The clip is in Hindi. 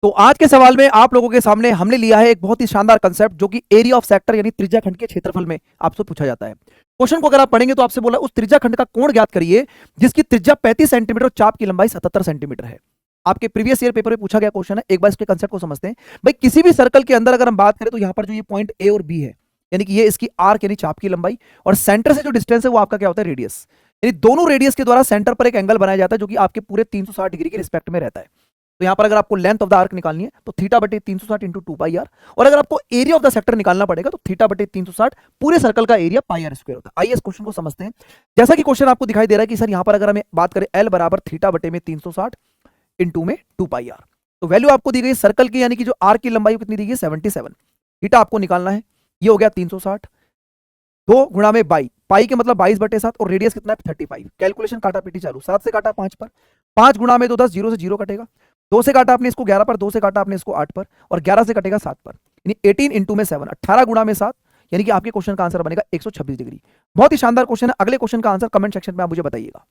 तो आज के सवाल में आप लोगों के सामने हमने लिया है एक बहुत ही शानदार कंसेप्ट, जो कि एरिया ऑफ सेक्टर यानी त्रिज्या खंड के क्षेत्रफल में आपसे पूछा जाता है। क्वेश्चन को अगर आप पढ़ेंगे तो आपसे बोला उस त्रिज्या खंड का कोण ज्ञात करिए जिसकी त्रिज्या 35 सेंटीमीटर और चाप की लंबाई 77 सेंटीमीटर है। आपके प्रीवियस ईयर पेपर में पूछा गया क्वेश्चन है, एक बार इसके कंसेप्ट को समझते हैं। भाई किसी भी सर्कल के अंदर अगर हम बात करें तो यहां पर जो ये पॉइंट ए और बी है, यानी कि ये इसकी आर्क यानी चाप की लंबाई, और सेंटर से जो डिस्टेंस है वो आपका क्या होता है, रेडियस। यानी दोनों रेडियस के द्वारा सेंटर पर एक एंगल बनाया जाता है जो कि आपके पूरे 360 डिग्री के रिस्पेक्ट में रहता है। तो यहां पर अगर आपको लेंथ ऑफ द आर्क निकालनी है तो थीटा बटे 360 इंटू 2 पाई आर, और अगर आपको एरिया ऑफ द सेक्टर निकालना पड़ेगा तो थीटा बटे 360 पूरे सर्कल का एरिया पाई आर स्क्वायर होता है। आइए इस क्वेश्चन को समझते हैं। जैसा कि क्वेश्चन आपको दिखाई दे रहा है कि सर यहां पर अगर हमें बात करें एल बराबर थीटा बटे में 360 इंटू में 2 पाई आर, तो वैल्यू आपको दी गई सर्कल की, यानी कि जो आर्क की लंबाई कितनी दी गई 77, थीटा आपको निकालना है, ये हो गया 360, 2 गुणा में बाई, पाई के मतलब 22/7, और रेडियस कितना है 35। कैलकुलेशन काटा पीटी चालू, 7 से काटा 5 पर, 5 गुणा में 2 10, 0 से 0 कटेगा, 2 से काटा आपने इसको 11 पर, 2 से काटा आपने इसको 8 पर, और 11 से कटेगा 7 पर, यानी 18 इंटू में 7, 18 गुणा में 7, यानी कि आपके क्वेश्चन का आंसर बनेगा 126 डिग्री। बहुत ही शानदार क्वेश्चन है। अगले क्वेश्चन का आंसर कमेंट सेक्शन में आप मुझे बताइएगा।